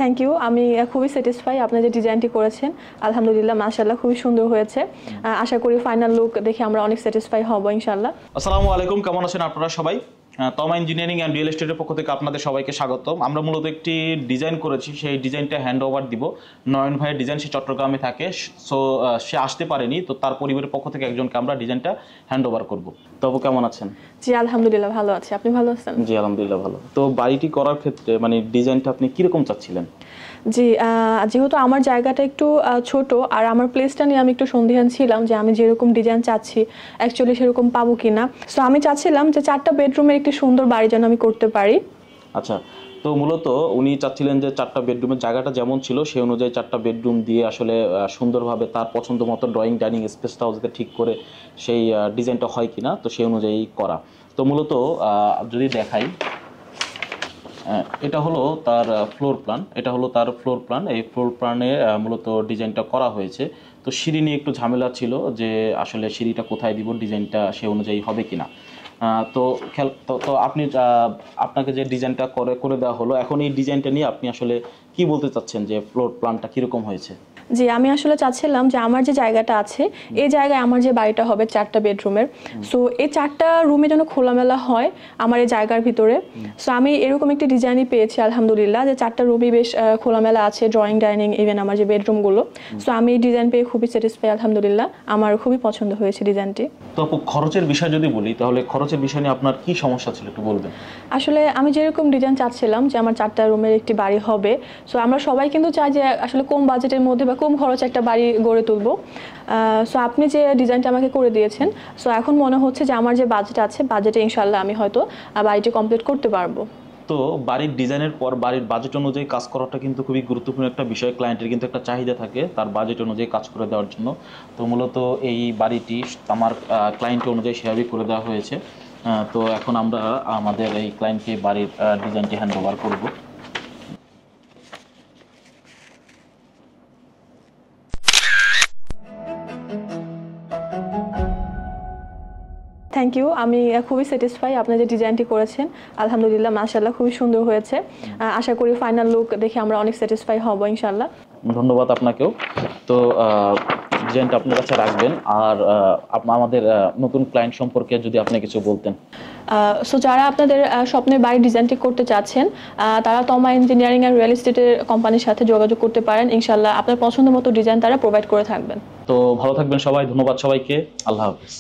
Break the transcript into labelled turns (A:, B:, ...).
A: Thank you. আমি খুবই satisfy আপনি যে ডিজাইনটি করেছেন। আলহামদুলিল্লাহ, মাশাআল্লাহ খুবই সুন্দর হয়েছে। আশা করি ফাইনাল লুক দেখে আমরা অনেক স্যাটিসফাই হব ইনশাআল্লাহ।
B: আসসালামু আলাইকুম, কেমন আছেন আপনারা সবাই? তমা ইঞ্জিনিয়ারিং অ্যান্ড রিয়েল এস্টেটের পক্ষ থেকে আপনাদের সবাইকে স্বাগতম। আমরা মূলত একটি ডিজাইন করেছি, সেই ডিজাইনটা হ্যান্ড ওভার দিব। নয়ন ভাইয়ের ডিজাইন, সে চট্টগ্রামে থাকে, সো সে আসতে পারেনি, তো তার পরিবারের পক্ষ থেকে একজনকে আমরা ডিজাইনটা হ্যান্ড ওভার করবো। তবু কেমন আছেন?
A: জি আলহামদুলিল্লাহ ভালো আছি, আপনি ভালো আছেন?
B: জি আলহামদুলিল্লাহ ভালো। তো বাড়িটি করার ক্ষেত্রে মানে ডিজাইনটা আপনি কিরকম চাচ্ছিলেন?
A: জি, যেহেতু আমার জায়গাটা একটু ছোট আর আমার প্লেসটা নিয়ে আমি একটু সন্দিহান ছিলাম যে আমি যেরকম ডিজাইন চাচ্ছি অ্যাকচুয়ালি সেরকম পাবো কিনা। সো আমি চাচ্ছিলাম যে 4টা বেডরুমের একটি সুন্দর বাড়ি যেন আমি করতে পারি।
B: আচ্ছা, তো মূলত উনি চাচ্ছিলেন যে 4টা বেডরুমের জায়গাটা যেমন ছিল সেই অনুযায়ী 4টা বেডরুম দিয়ে আসলে সুন্দরভাবে তার পছন্দ মতো ড্রয়িং ডাইনিং স্পেসটাও যাতে ঠিক করে সেই ডিজাইনটা হয় কিনা, তো সেই অনুযায়ী করা। তো মূলত যদি দেখাই, এটা হলো তার ফ্লোর প্ল্যান। এই ফ্লোর প্ল্যানে মূলত ডিজাইনটা করা হয়েছে। তো সিঁড়ি নিয়ে একটু ঝামেলা ছিল যে আসলে সিঁড়িটা কোথায় দিব, ডিজাইনটা সে অনুযায়ী হবে কিনা। তো আপনি আপনাকে যে ডিজাইনটা করে দেওয়া হলো, এখন এই ডিজাইনটা নিয়ে আপনি আসলে কি বলতে চাচ্ছেন যে ফ্লোর প্ল্যানটা কীরকম হয়েছে?
A: জি, আমি আসলে চাচ্ছিলাম যে আমার যে জায়গাটা আছে এই জায়গায় আমার যে বাড়িটা হবে 4টা বেডরুমের, সো এই 4টা রুমে যেন খোলামেলা হয় আমার এই জায়গার ভিতরে। সো আমি এরকম একটি ডিজাইনই পেয়েছি আলহামদুলিল্লাহ, যে 4টা রুমই বেশ খোলামেলা আছে, ড্রয়িং ডাইনিং ইভেন আমার যে বেডরুমগুলো। সো আমি এই ডিজাইন পেয়ে খুবই স্যাটিসফাই আলহামদুলিল্লাহ, আমার খুবই পছন্দ হয়েছে ডিজাইনটি।
B: তো আপু, খরচের বিষয় যদি বলি, তাহলে খরচের বিষয় নিয়ে আপনার কি সমস্যা ছিল একটু বলবেন?
A: আসলে আমি যেরকম ডিজাইন চাচ্ছিলাম যে আমার 4টা রুমের একটি বাড়ি হবে, সো আমরা সবাই কিন্তু চাই যে আসলে কম বাজেটের মধ্যে বা কম খরচে একটা বাড়ি গড়ে তুলবো। সো আপনি যে ডিজাইনটা আমাকে করে দিয়েছেন, সো এখন মনে হচ্ছে যে আমার যে বাজেট আছে বাজেটে ইনশাল্লাহ আমি হয়তো বাড়িটি কমপ্লিট করতে পারবো।
B: তো বাড়ির ডিজাইনের পর বাড়ির বাজেট অনুযায়ী কাজ করাটা কিন্তু খুবই গুরুত্বপূর্ণ একটা বিষয়। ক্লায়েন্টের কিন্তু একটা চাহিদা থাকে তার বাজেট অনুযায়ী কাজ করে দেওয়ার জন্য। তো মূলত এই বাড়িটি আমার ক্লায়েন্ট অনুযায়ী সেভাবেই করে দেওয়া হয়েছে। তো এখন আমরা আমাদের এই ক্লায়েন্টকে বাড়ির ডিজাইনটি হ্যান্ড ওভার করবো।
A: Thank you. আমি খুবই স্যাটিসফাই আপনি যে ডিজাইনটি করেছেন। আলহামদুলিল্লাহ, মাশাআল্লাহ খুবই সুন্দর হয়েছে। আশা করি ফাইনাল লুক দেখে আমরা অনেক স্যাটিসফাই হব ইনশাআল্লাহ।
B: ধন্যবাদ আপনাকেও। তো ডিজাইনটা আপনার কাছে রাখবেন। আর আমাদের নতুন ক্লায়েন্ট সম্পর্কে যদি আপনি কিছু বলতেন।
A: সো যারা আপনাদের স্বপ্নের বাড়ির ডিজাইনটি করতে চাচ্ছেন তারা তমা ইঞ্জিনিয়ারিং অ্যান্ড রিয়েল এস্টেটের কোম্পানির সাথে যোগাযোগ করতে পারেন। ইনশাআল্লাহ আপনার পছন্দ মতো ডিজাইন তারা প্রোভাইড করে থাকবেন।
B: তো ভালো থাকবেন সবাই, ধন্যবাদ সবাইকে, আল্লাহ হাফেজ।